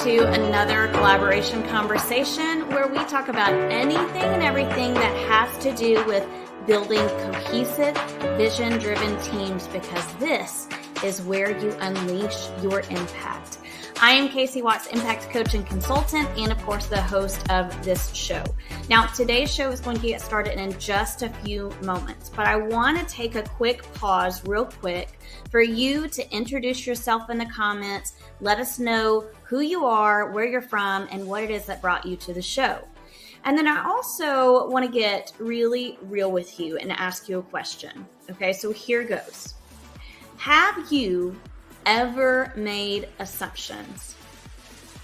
to another collaboration conversation where we talk about anything and everything that has to do with building cohesive, vision-driven teams, because this is where you unleash your impact. I am Casey Watts, Impact Coach and Consultant, and of course, the host of this show. Now, today's show is going to get started in just a few moments, but I want to take a quick pause real quick for you to introduce yourself in the comments. Let us know who you are, where you're from, and what it is that brought you to the show. And then I also want to get really real with you and ask you a question. Okay, so here goes. Have you ever made assumptions?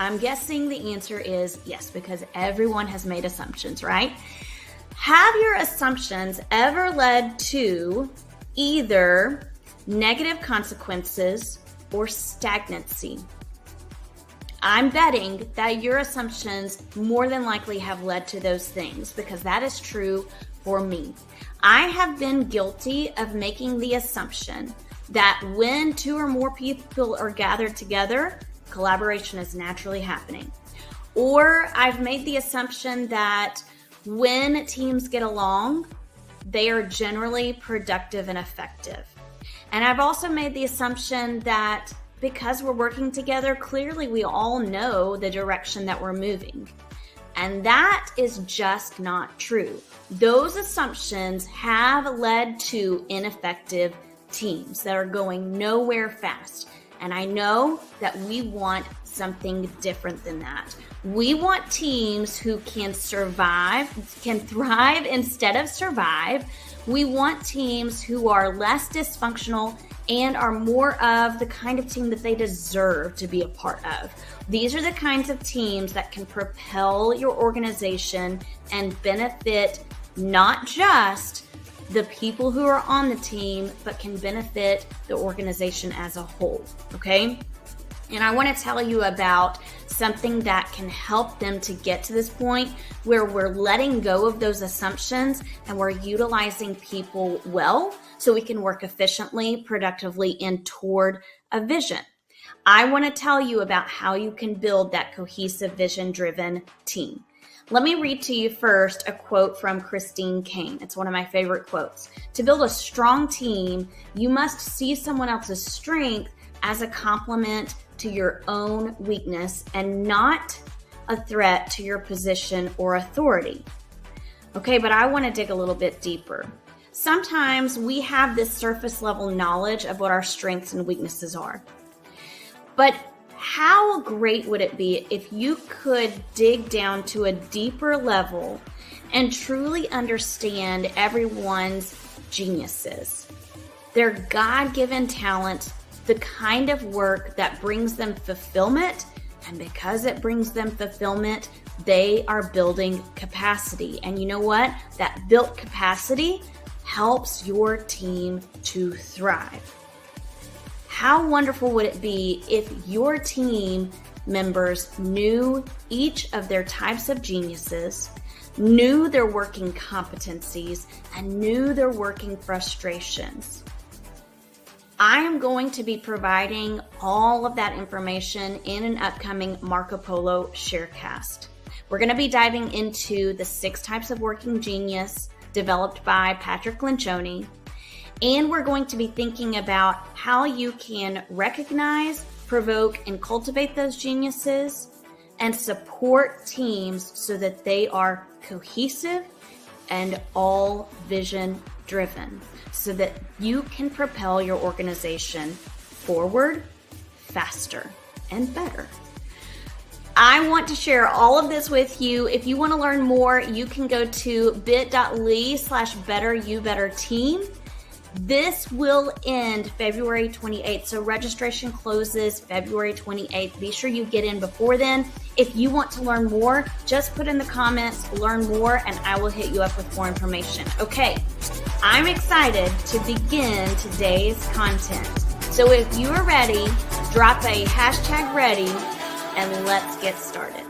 I'm guessing the answer is yes, because everyone has made assumptions, right? Have your assumptions ever led to either negative consequences or stagnancy? I'm betting that your assumptions more than likely have led to those things, because that is true for me. I have been guilty of making the assumption that when two or more people are gathered together, collaboration is naturally happening. Or I've made the assumption that when teams get along, they are generally productive and effective. And I've also made the assumption that because we're working together, clearly we all know the direction that we're moving. And that is just not true. Those assumptions have led to ineffective teams that are going nowhere fast. And I know that we want something different than that. We want teams who can thrive instead of survive. We want teams who are less dysfunctional and are more of the kind of team that they deserve to be a part of. These are the kinds of teams that can propel your organization and benefit not just the people who are on the team, but can benefit the organization as a whole, okay? And I want to tell you about something that can help them to get to this point where we're letting go of those assumptions and we're utilizing people well so we can work efficiently, productively, and toward a vision. I want to tell you about how you can build that cohesive, vision-driven team. Let me read to you first a quote from Christine Kane. It's one of my favorite quotes. To build a strong team, you must see someone else's strength as a complement to your own weakness and not a threat to your position or authority. Okay, but I want to dig a little bit deeper. Sometimes we have this surface level knowledge of what our strengths and weaknesses are. But how great would it be if you could dig down to a deeper level and truly understand everyone's geniuses, their God-given talents, the kind of work that brings them fulfillment, and because it brings them fulfillment, they are building capacity. And you know what? That built capacity helps your team to thrive. How wonderful would it be if your team members knew each of their types of geniuses, knew their working competencies, and knew their working frustrations? I am going to be providing all of that information in an upcoming Marco Polo Sharecast. We're going to be diving into the 6 types of working genius developed by Patrick Lencioni. And we're going to be thinking about how you can recognize, provoke, and cultivate those geniuses and support teams so that they are cohesive and all vision driven, so that you can propel your organization forward faster and better. I want to share all of this with you. If you want to learn more, you can go to bit.ly/betteryouBetterTeam. This will end February 28th, so registration closes February 28th. Be sure you get in before then. If you want to learn more, just put in the comments, learn more, and I will hit you up with more information. Okay, I'm excited to begin today's content. So if you are ready, drop a #ready and let's get started.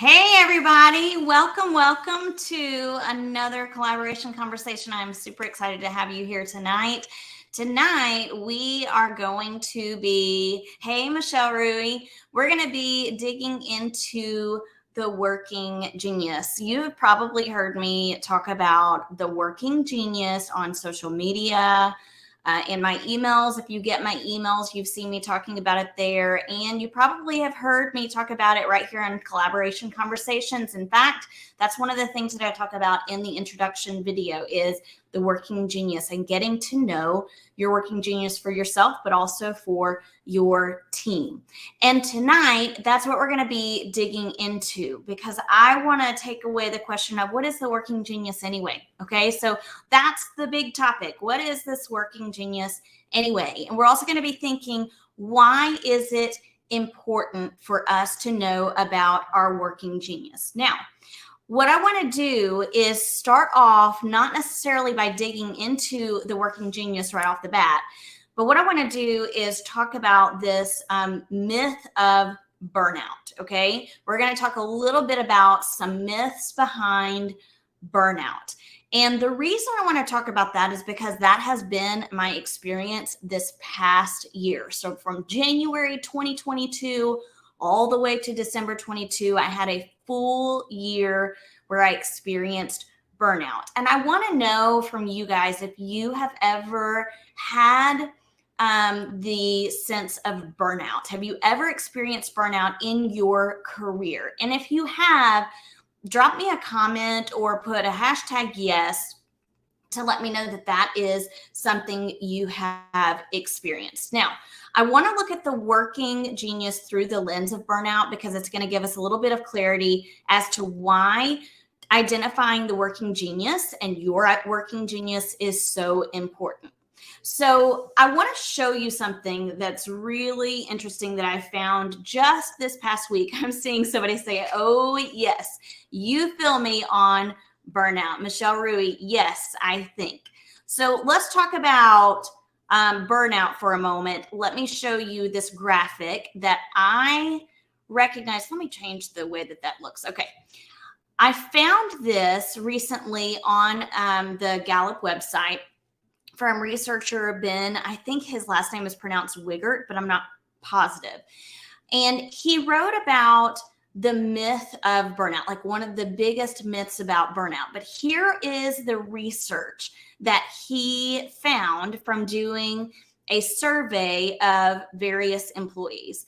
Hey everybody, welcome to another collaboration conversation. I'm super excited to have you here tonight. Tonight, we are going to be, hey, Michelle Rui, we're going to be digging into the working genius. You've probably heard me talk about the working genius on social media, in my emails. If you get my emails, you've seen me talking about it there. And you probably have heard me talk about it right here on Collaboration Conversations. In fact, that's one of the things that I talk about in the introduction video is the working genius and getting to know your working genius for yourself, but also for your team. And tonight, that's what we're going to be digging into, because I want to take away the question of what is the working genius anyway? Okay, so that's the big topic. What is this working genius anyway? And we're also going to be thinking, why is it important for us to know about our working genius? Now, what I want to do is start off not necessarily by digging into the working genius right off the bat, but what I want to do is talk about this myth of burnout. Okay, we're going to talk a little bit about some myths behind burnout. And the reason I want to talk about that is because that has been my experience this past year. So from January 2022 all the way to December 22, I had a full year where I experienced burnout. And I want to know from you guys if you have ever had the sense of burnout. Have you ever experienced burnout in your career? And if you have, drop me a comment or put a hashtag yes to let me know that that is something you have experienced. Now, I want to look at the working genius through the lens of burnout because it's going to give us a little bit of clarity as to why identifying the working genius and your working genius is so important. So I want to show you something that's really interesting that I found just this past week. I'm seeing somebody say, oh, yes, you feel me on burnout. Michelle Rui, yes, I think. So let's talk about burnout for a moment. Let me show you this graphic that I recognize. Let me change the way that looks. Okay. I found this recently on the Gallup website from researcher Ben. I think his last name is pronounced Wiggert, but I'm not positive. And he wrote about the myth of burnout, like one of the biggest myths about burnout. But here is the research that he found from doing a survey of various employees.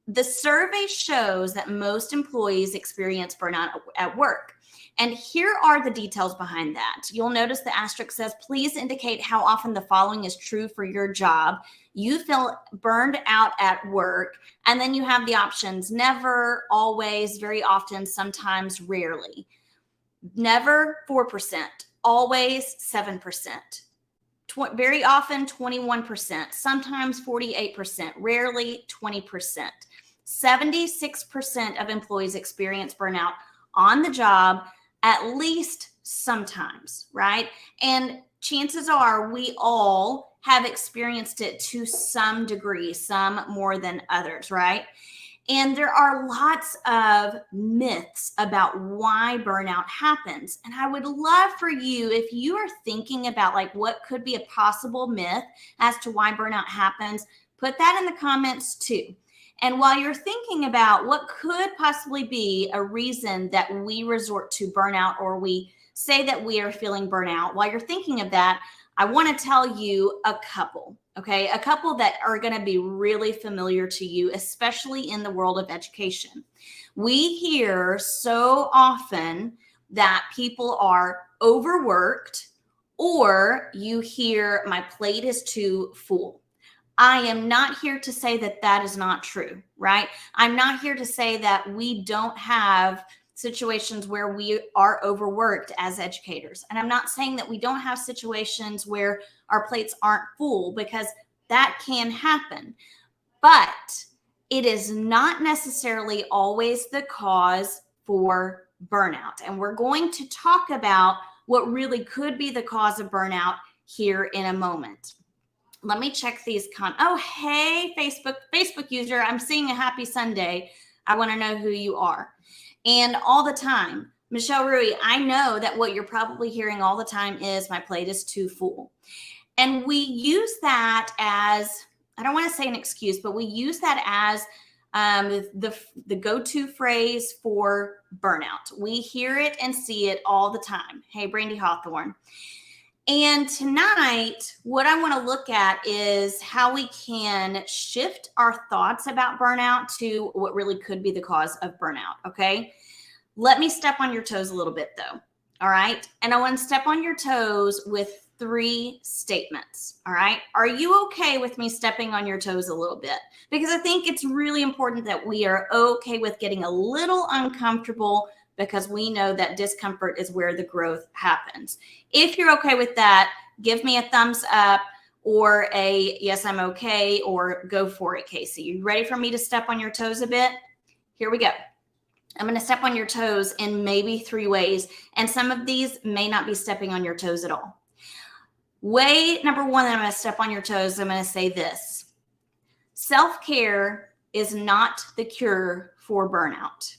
The survey shows that most employees experience burnout at work. And here are the details behind that. You'll notice the asterisk says, please indicate how often the following is true for your job. You feel burned out at work. And then you have the options: never, always, very often, sometimes, rarely. Never, 4%. Always, 7%. Very often, 21%. Sometimes, 48%. Rarely, 20%. 76% of employees experience burnout on the job at least sometimes, right? And chances are we all have experienced it to some degree, some more than others, right? And there are lots of myths about why burnout happens. And I would love for you, if you are thinking about like what could be a possible myth as to why burnout happens, put that in the comments too. And while you're thinking about what could possibly be a reason that we resort to burnout or we say that we are feeling burnout, while you're thinking of that, I want to tell you a couple, okay? A couple that are going to be really familiar to you, especially in the world of education. We hear so often that people are overworked, or you hear my plate is too full. I am not here to say that that is not true, right? I'm not here to say that we don't have situations where we are overworked as educators. And I'm not saying that we don't have situations where our plates aren't full, because that can happen. But it is not necessarily always the cause for burnout. And we're going to talk about what really could be the cause of burnout here in a moment. Let me check these oh, hey, Facebook user, I'm seeing a happy Sunday. I want to know who you are. And all the time, Michelle Rui, I know that what you're probably hearing all the time is my plate is too full. And we use that as, I don't want to say an excuse, but we use that as the go-to phrase for burnout. We hear it and see it all the time. Hey, Brandy Hawthorne. And tonight, what I want to look at is how we can shift our thoughts about burnout to what really could be the cause of burnout. Okay. Let me step on your toes a little bit, though. All right. And I want to step on your toes with 3 statements. All right. Are you okay with me stepping on your toes a little bit? Because I think it's really important that we are okay with getting a little uncomfortable, because we know that discomfort is where the growth happens. If you're okay with that, give me a thumbs up or a yes, I'm okay, or go for it, Casey. You ready for me to step on your toes a bit? Here we go. I'm going to step on your toes in maybe 3 ways, and some of these may not be stepping on your toes at all. Way number 1 that I'm going to step on your toes, I'm going to say this. Self-care is not the cure for burnout.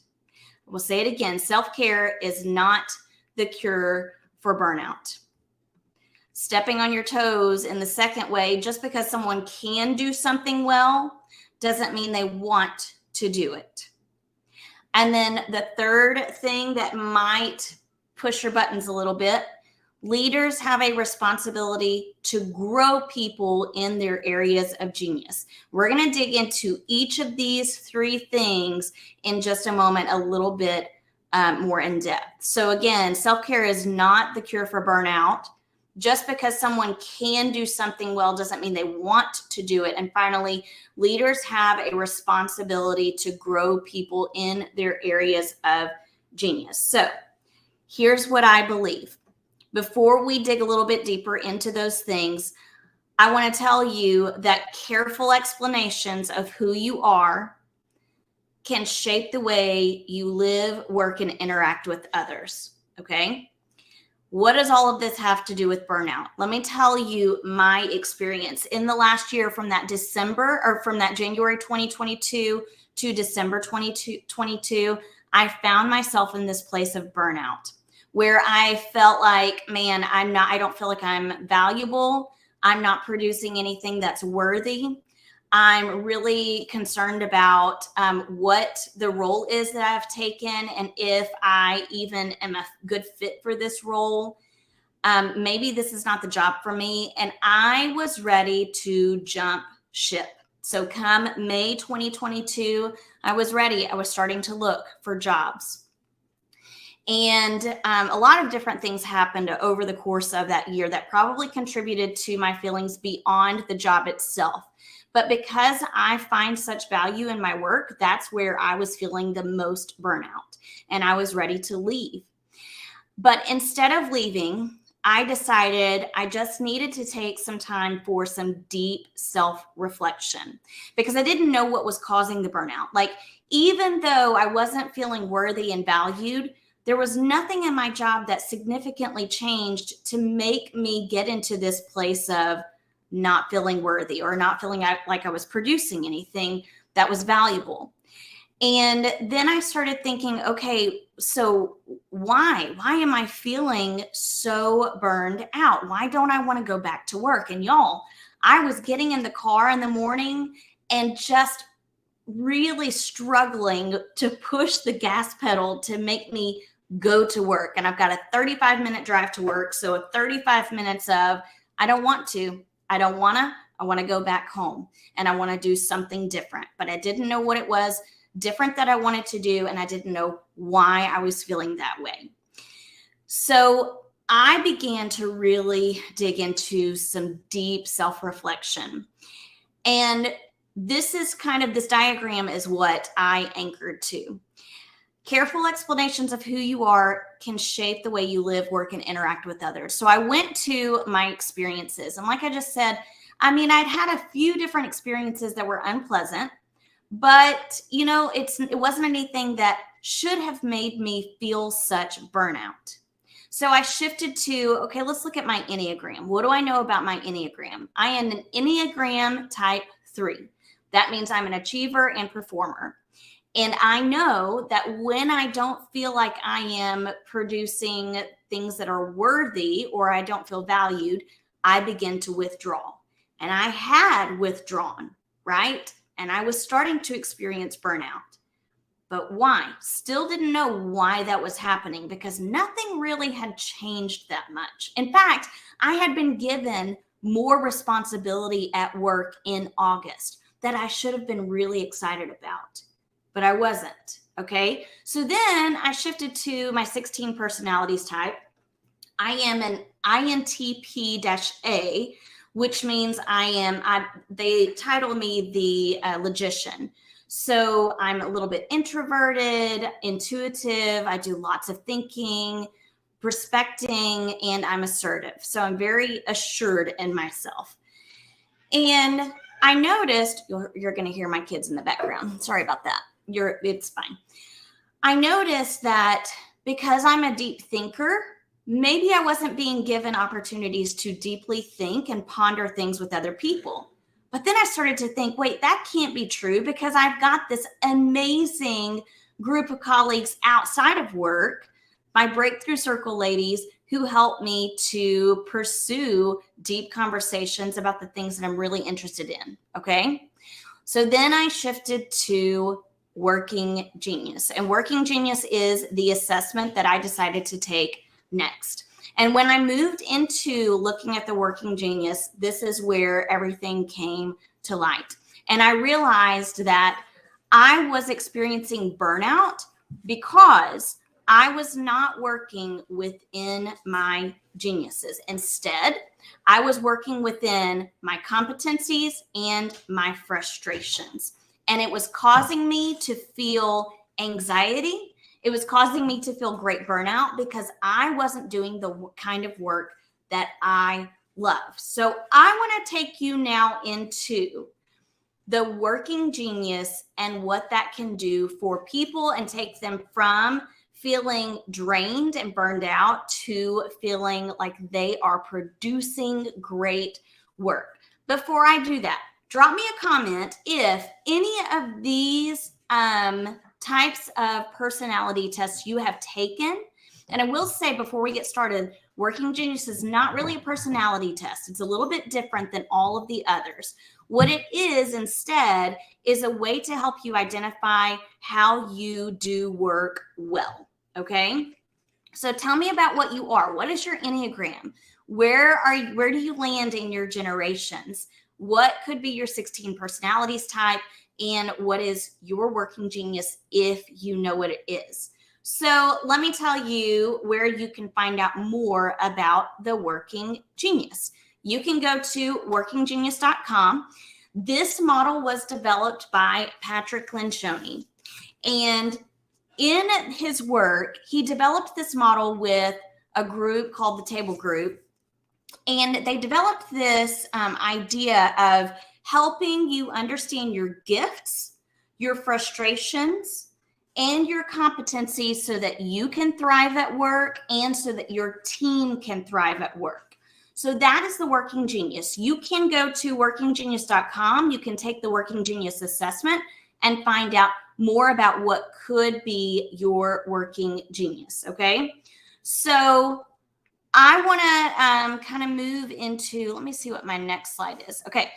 We'll say it again. Self-care is not the cure for burnout. Stepping on your toes in the second way, just because someone can do something well doesn't mean they want to do it. And then the third thing that might push your buttons a little bit, leaders have a responsibility to grow people in their areas of genius. We're going to dig into each of these 3 things in just a moment, a little bit more in depth. So again, self-care is not the cure for burnout. Just because someone can do something well doesn't mean they want to do it. And finally, leaders have a responsibility to grow people in their areas of genius. So here's what I believe. Before we dig a little bit deeper into those things, I want to tell you that careful explanations of who you are can shape the way you live, work, and interact with others. Okay? What does all of this have to do with burnout? Let me tell you my experience in the last year, from that January 2022 to December 2022, I found myself in this place of burnout, where I felt like, man, I don't feel like I'm valuable. I'm not producing anything that's worthy. I'm really concerned about what the role is that I've taken, and if I even am a good fit for this role. Maybe this is not the job for me. And I was ready to jump ship. So come May 2022, I was ready. I was starting to look for jobs. And a lot of different things happened over the course of that year that probably contributed to my feelings beyond the job itself. But because I find such value in my work, that's where I was feeling the most burnout, and I was ready to leave. But instead of leaving, I decided I just needed to take some time for some deep self-reflection, because I didn't know what was causing the burnout. Like, even though I wasn't feeling worthy and valued, there was nothing in my job that significantly changed to make me get into this place of not feeling worthy or not feeling like I was producing anything that was valuable. And then I started thinking, okay, so why am I feeling so burned out? Why don't I want to go back to work? And y'all, I was getting in the car in the morning and just really struggling to push the gas pedal to make me go to work. And I've got a 35-minute drive to work. So a 35 minutes of, I don't want to, I want to go back home, and I want to do something different. But I didn't know what it was different that I wanted to do, and I didn't know why I was feeling that way. So I began to really dig into some deep self-reflection. And this diagram is what I anchored to. Careful explanations of who you are can shape the way you live, work, and interact with others. So I went to my experiences. And like I just said, I'd had a few different experiences that were unpleasant, but it wasn't anything that should have made me feel such burnout. So I shifted to, okay, let's look at my Enneagram. What do I know about my Enneagram? I am an Enneagram type 3. That means I'm an achiever and performer. And I know that when I don't feel like I am producing things that are worthy, or I don't feel valued, I began to withdraw. And I had withdrawn, right? And I was starting to experience burnout. But why? Still didn't know why that was happening because nothing really had changed that much. In fact, I had been given more responsibility at work in August that I should have been really excited about, but I wasn't. Okay. So then I shifted to my 16 personalities type. I am an INTP-A, which means they title me the logician. So I'm a little bit introverted, intuitive. I do lots of thinking, respecting, and I'm assertive. So I'm very assured in myself. And I noticed, you're going to hear my kids in the background. Sorry about that. It's fine. I noticed that because I'm a deep thinker, maybe I wasn't being given opportunities to deeply think and ponder things with other people. But then I started to think, wait, that can't be true because I've got this amazing group of colleagues outside of work, my Breakthrough Circle ladies, who help me to pursue deep conversations about the things that I'm really interested in. Okay. So then I shifted to Working Genius. And Working Genius is the assessment that I decided to take next. And when I moved into looking at the Working Genius, this is where everything came to light. And I realized that I was experiencing burnout because I was not working within my geniuses. Instead, I was working within my competencies and my frustrations. And it was causing me to feel anxiety. It was causing me to feel great burnout because I wasn't doing the kind of work that I love. So I want to take you now into the Working Genius and what that can do for people and take them from feeling drained and burned out to feeling like they are producing great work. Before I do that, drop me a comment if any of these types of personality tests you have taken. And I will say before we get started, Working Genius is not really a personality test. It's a little bit different than all of the others. What it is instead is a way to help you identify how you do work well. Okay. So tell me about what you are. What is your Enneagram? Where do you land in your generations? What could be your 16 personalities type? And what is your Working Genius if you know what it is? So let me tell you where you can find out more about the Working Genius. You can go to workinggenius.com. This model was developed by Patrick Lencioni. And in his work, he developed this model with a group called the Table Group. And they developed this idea of helping you understand your gifts, your frustrations, and your competencies so that you can thrive at work and so that your team can thrive at work. So that is the Working Genius. You can go to workinggenius.com. You can take the Working Genius assessment and find out more about what could be your Working Genius. Okay. So I want to kind of move into, let me see what my next slide is. Okay.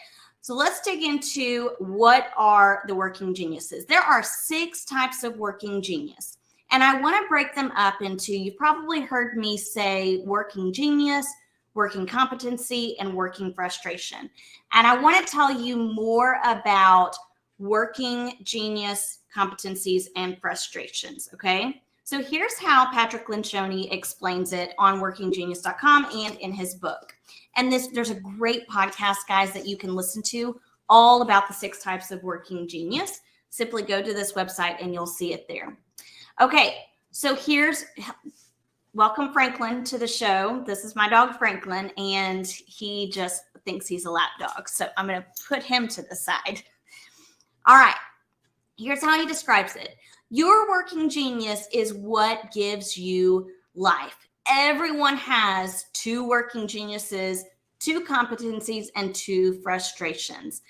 So let's dig into what are the Working Geniuses. There are 6 types of Working Genius, and I want to break them up into, you've probably heard me say Working Genius, Working Competency, and Working Frustration. And I want to tell you more about Working Genius, competencies, and frustrations. Okay. So here's how Patrick Lencioni explains it on workinggenius.com and in his book. And there's a great podcast, guys, that you can listen to all about the 6 types of Working Genius. Simply go to this website and you'll see it there. Okay, so welcome Franklin to the show. This is my dog Franklin, and he just thinks he's a lap dog. So I'm going to put him to the side. All right, here's how he describes it. Your Working Genius is what gives you life. Everyone has 2 Working Geniuses, 2 competencies, and 2 frustrations.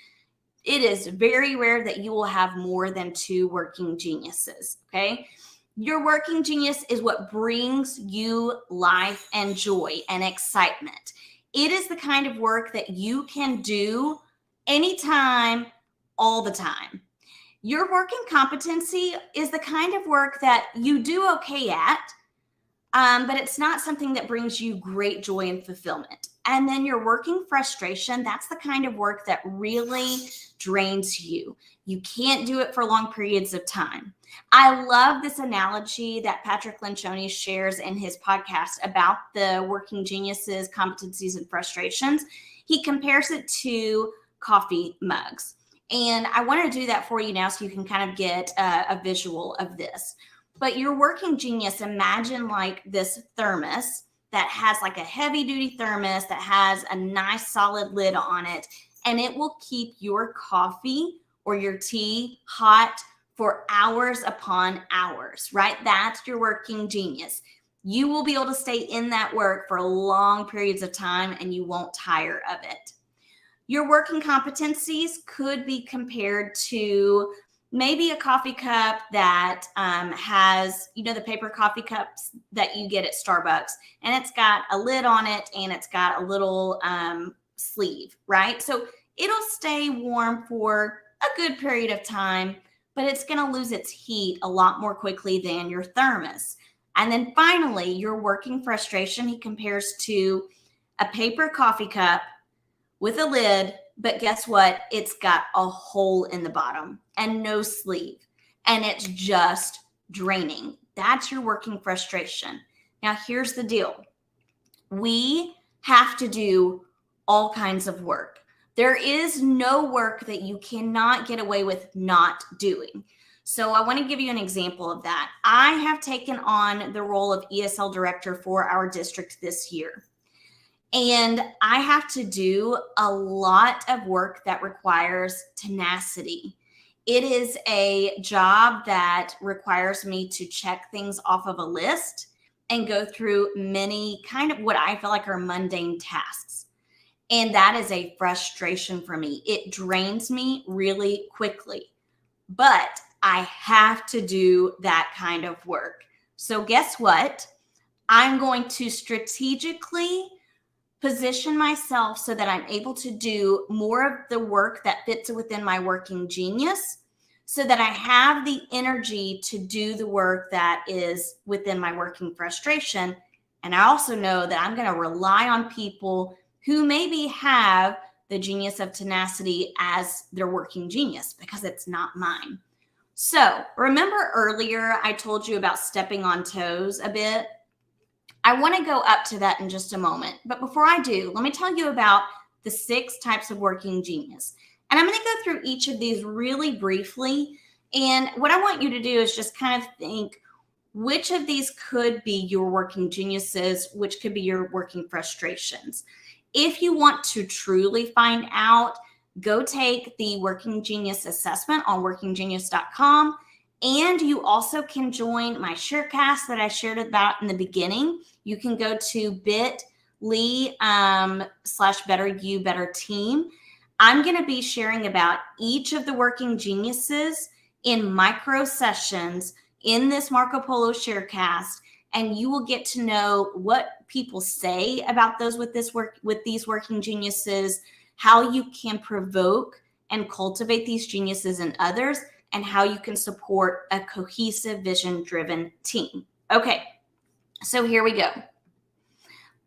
It is very rare that you will have more than 2 Working Geniuses, okay? Your Working Genius is what brings you life and joy and excitement. It is the kind of work that you can do anytime, all the time. Your working competency is the kind of work that you do okay at, but it's not something that brings you great joy and fulfillment. And then your working frustration, that's the kind of work that really drains you. You can't do it for long periods of time. I love this analogy that Patrick Lencioni shares in his podcast about the working geniuses, competencies, and frustrations. He compares it to coffee mugs. And I want to do that for you now so you can kind of get a visual of this. But your working genius, imagine like this thermos that has like a heavy duty thermos that has a nice solid lid on it, and it will keep your coffee or your tea hot for hours upon hours, right? That's your working genius. You will be able to stay in that work for long periods of time and you won't tire of it. Your working competencies could be compared to maybe a coffee cup that has, the paper coffee cups that you get at Starbucks, and it's got a lid on it and it's got a little sleeve, right? So it'll stay warm for a good period of time, but it's going to lose its heat a lot more quickly than your thermos. And then finally, your working frustration, he compares to a paper coffee cup with a lid, but guess what? It's got a hole in the bottom and no sleeve, and it's just draining. That's your working frustration. Now, here's the deal. We have to do all kinds of work. There is no work that you cannot get away with not doing. So I want to give you an example of that. I have taken on the role of ESL director for our district this year. And I have to do a lot of work that requires tenacity. It is a job that requires me to check things off of a list and go through many kind of what I feel like are mundane tasks. And that is a frustration for me. It drains me really quickly, but I have to do that kind of work. So guess what? I'm going to strategically position myself so that I'm able to do more of the work that fits within my working genius, so that I have the energy to do the work that is within my working frustration. And I also know that I'm going to rely on people who maybe have the genius of tenacity as their working genius, because it's not mine. So remember earlier I told you about stepping on toes a bit? I want to go up to that in just a moment. But before I do, let me tell you about the 6 types of working genius. And I'm going to go through each of these really briefly. And what I want you to do is just kind of think which of these could be your working geniuses, which could be your working frustrations. If you want to truly find out, go take the Working Genius assessment on workinggenius.com. And you also can join my sharecast that I shared about in the beginning. You can go to bit.ly/betteryou-better-team. I'm going to be sharing about each of the working geniuses in micro sessions in this Marco Polo sharecast, and you will get to know what people say about those with these working geniuses, how you can provoke and cultivate these geniuses in others, and how you can support a cohesive, vision-driven team. Okay, so here we go.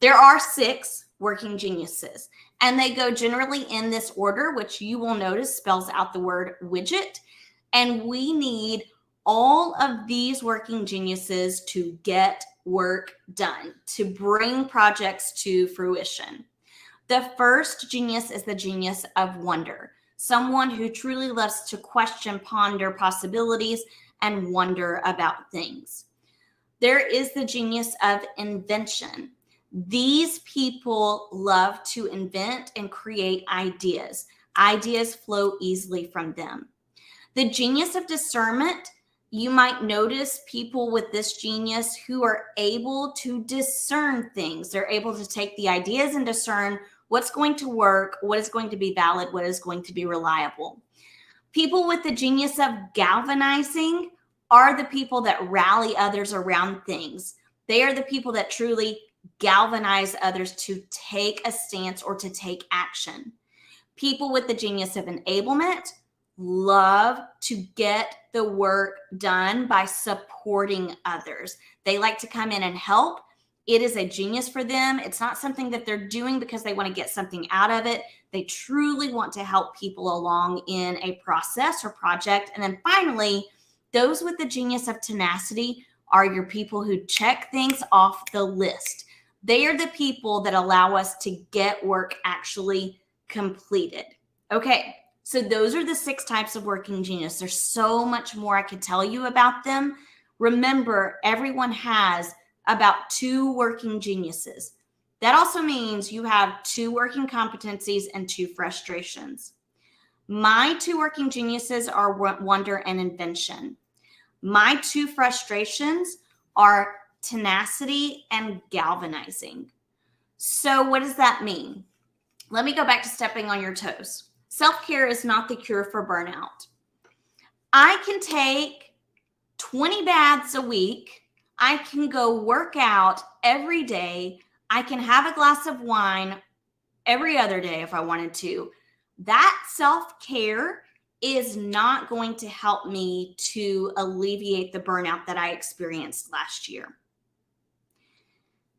There are 6 working geniuses, and they go generally in this order, which you will notice spells out the word widget. And we need all of these working geniuses to get work done, to bring projects to fruition. The first genius is the genius of wonder. Someone who truly loves to question, ponder possibilities, and wonder about things. There is the genius of invention. These people love to invent and create ideas. Ideas flow easily from them. The genius of discernment, you might notice people with this genius who are able to discern things. They're able to take the ideas and discern what's going to work, what is going to be valid, what is going to be reliable. People with the genius of galvanizing are the people that rally others around things. They are the people that truly galvanize others to take a stance or to take action. People with the genius of enablement love to get the work done by supporting others. They like to come in and help. It is a genius for them. It's not something that they're doing because they want to get something out of it. They truly want to help people along in a process or project. And then finally, those with the genius of tenacity are your people who check things off the list. They are the people that allow us to get work actually completed. Okay, so those are the 6 types of working genius. There's so much more I could tell you about them. Remember, everyone has about 2 working geniuses. That also means you have 2 working competencies and 2 frustrations. My 2 working geniuses are wonder and invention. My 2 frustrations are tenacity and galvanizing. So what does that mean? Let me go back to stepping on your toes. Self-care is not the cure for burnout. I can take 20 baths a week. I can go work out every day. I can have a glass of wine every other day if I wanted to. That self-care is not going to help me to alleviate the burnout that I experienced last year.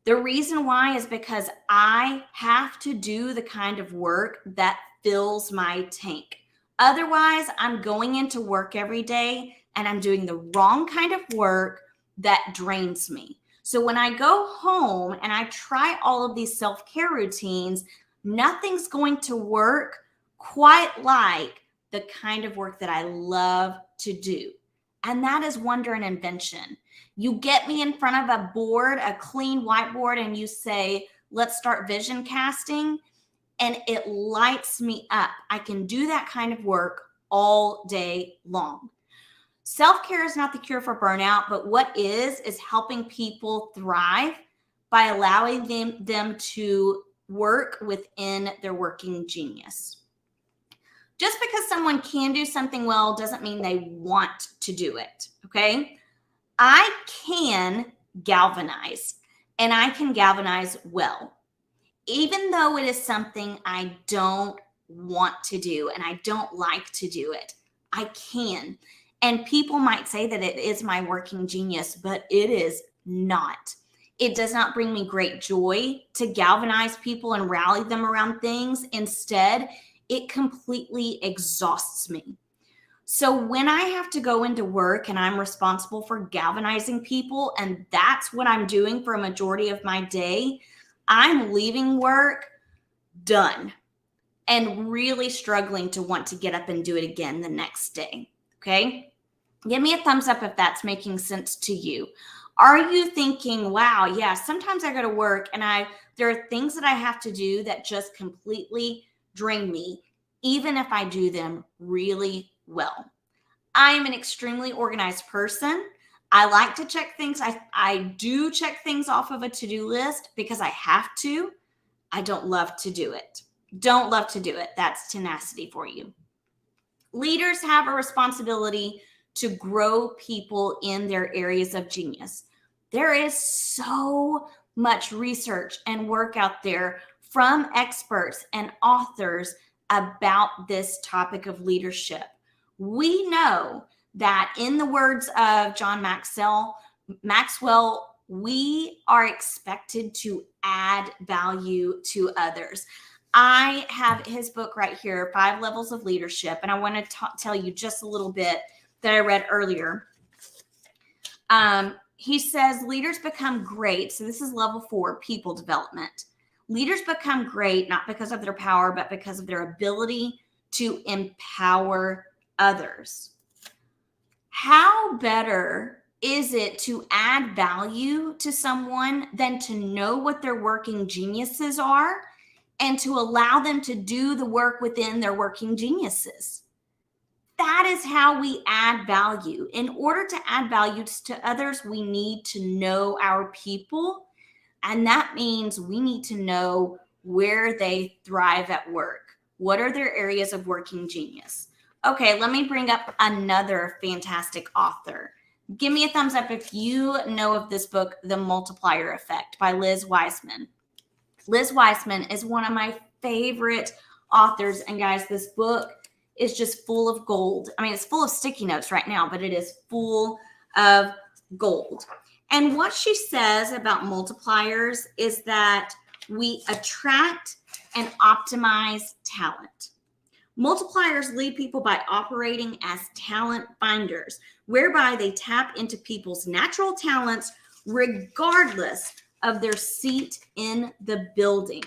The reason why is because I have to do the kind of work that fills my tank. Otherwise, I'm going into work every day and I'm doing the wrong kind of work that drains me. So when I go home and I try all of these self-care routines, nothing's going to work quite like the kind of work that I love to do. And that is wonder and invention. You get me in front of a board, a clean whiteboard, and you say, let's start vision casting, and it lights me up. I can do that kind of work all day long. Self-care is not the cure for burnout, but what is helping people thrive by allowing them to work within their working genius. Just because someone can do something well doesn't mean they want to do it, okay? I can galvanize, and I can galvanize well, even though it is something I don't want to do and I don't like to do it. I can. And people might say that it is my working genius, but it is not. It does not bring me great joy to galvanize people and rally them around things. Instead, it completely exhausts me. So when I have to go into work and I'm responsible for galvanizing people, and that's what I'm doing for a majority of my day, I'm leaving work done and really struggling to want to get up and do it again the next day. Okay? Give me a thumbs up if that's making sense to you. Are you thinking, wow, yeah, sometimes I go to work and there are things that I have to do that just completely drain me, even if I do them really well. I am an extremely organized person. I like to check things. I do check things off of a to-do list because I have to. I don't love to do it. Don't love to do it. That's tenacity for you. Leaders have a responsibility to grow people in their areas of genius. There is so much research and work out there from experts and authors about this topic of leadership. We know that in the words of John Maxwell, we are expected to add value to others. I have his book right here, 5 Levels of Leadership, and I want to tell you just a little bit that I read earlier. He says leaders become great. So this is level 4, people development. Leaders become great not because of their power, but because of their ability to empower others. How better is it to add value to someone than to know what their working geniuses are and to allow them to do the work within their working geniuses? That is how we add value. In order to add value to others, we need to know our people. And that means we need to know where they thrive at work. What are their areas of working genius? Okay, let me bring up another fantastic author. Give me a thumbs up if you know of this book, The Multiplier Effect by Liz Wiseman. Liz Wiseman is one of my favorite authors. And guys, this book is just full of gold. I mean, it's full of sticky notes right now, but it is full of gold. And what she says about multipliers is that we attract and optimize talent. Multipliers lead people by operating as talent finders, whereby they tap into people's natural talents regardless of their seat in the building.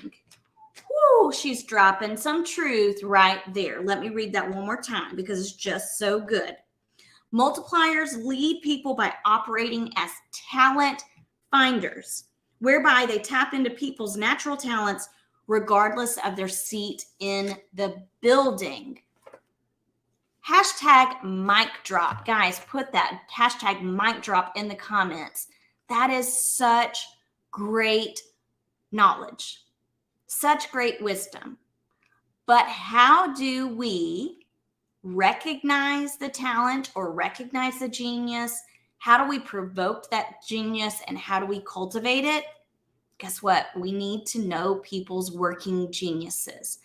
Whoo, she's dropping some truth right there. Let me read that one more time because it's just so good. Multipliers lead people by operating as talent finders, whereby they tap into people's natural talents regardless of their seat in the building. Hashtag mic drop. Guys, put that hashtag mic drop in the comments. That is such great knowledge, such great wisdom. But how do we recognize the talent or recognize the genius? How do we provoke that genius and how do we cultivate it? Guess what? We need to know people's working geniuses.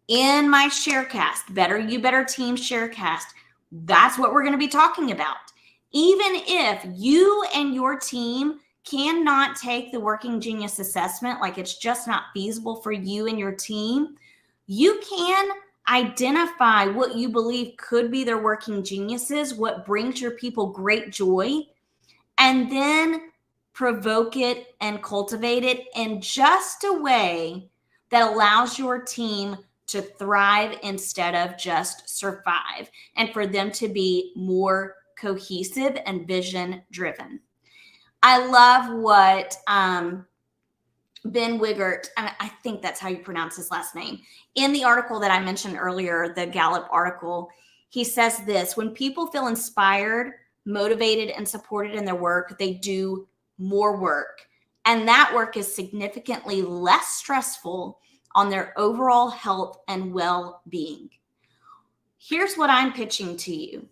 In my Sharecast, Better You Better Team Sharecast, that's what we're going to be talking about. Even if you and your team cannot take the working genius assessment, like it's just not feasible for you and your team, you can identify what you believe could be their working geniuses, what brings your people great joy, and then provoke it and cultivate it in just a way that allows your team to thrive instead of just survive, and for them to be more cohesive and vision driven. I love what Ben Wiggert, I think that's how you pronounce his last name, in the article that I mentioned earlier, the Gallup article, he says this: when people feel inspired, motivated, and supported in their work, they do more work. And that work is significantly less stressful on their overall health and well-being. Here's what I'm pitching to you.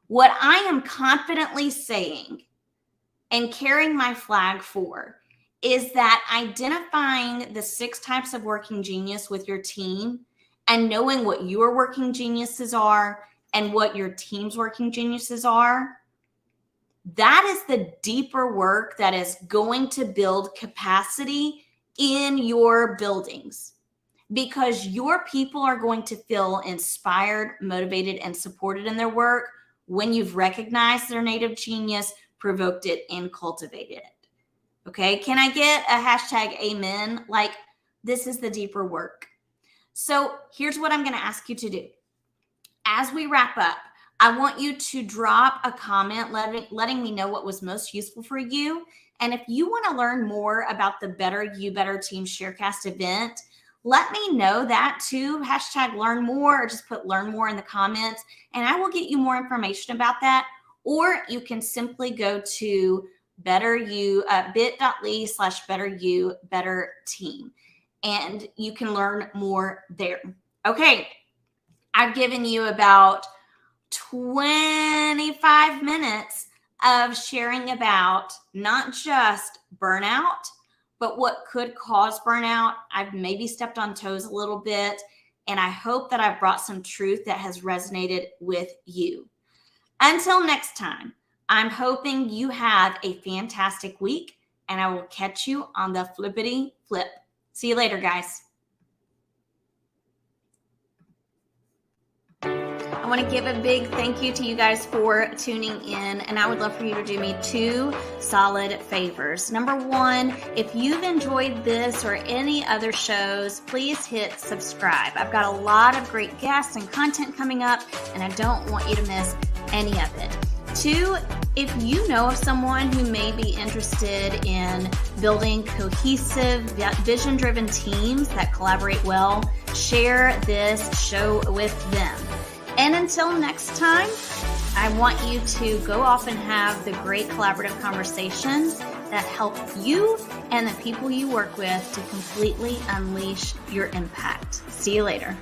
What I am confidently saying and carrying my flag for is that identifying the 6 types of working genius with your team and knowing what your working geniuses are and what your team's working geniuses are, that is the deeper work that is going to build capacity in your buildings, because your people are going to feel inspired, motivated, and supported in their work when you've recognized their native genius, provoked it, and cultivated it. Okay, can I get a hashtag amen? Like, this is the deeper work. So here's what I'm going to ask you to do. As we wrap up, I want you to drop a comment letting me know what was most useful for you. And if you want to learn more about the Better You Better Team Sharecast event, let me know that too. Hashtag learn more, or just put learn more in the comments, and I will get you more information about that. Or you can simply go to bit.ly/betteryou-better-team, and you can learn more there. Okay, I've given you about 25 minutes of sharing about not just burnout, but what could cause burnout. I've maybe stepped on toes a little bit, and I hope that I've brought some truth that has resonated with you. Until next time, I'm hoping you have a fantastic week, and I will catch you on the flippity flip. See you later, guys. I want to give a big thank you to you guys for tuning in, and I would love for you to do me 2 solid favors. Number 1, if you've enjoyed this or any other shows, please hit subscribe. I've got a lot of great guests and content coming up, and I don't want you to miss any of it. 2, if you know of someone who may be interested in building cohesive, vision-driven teams that collaborate well, share this show with them. And until next time, I want you to go off and have the great collaborative conversations that help you and the people you work with to completely unleash your impact. See you later.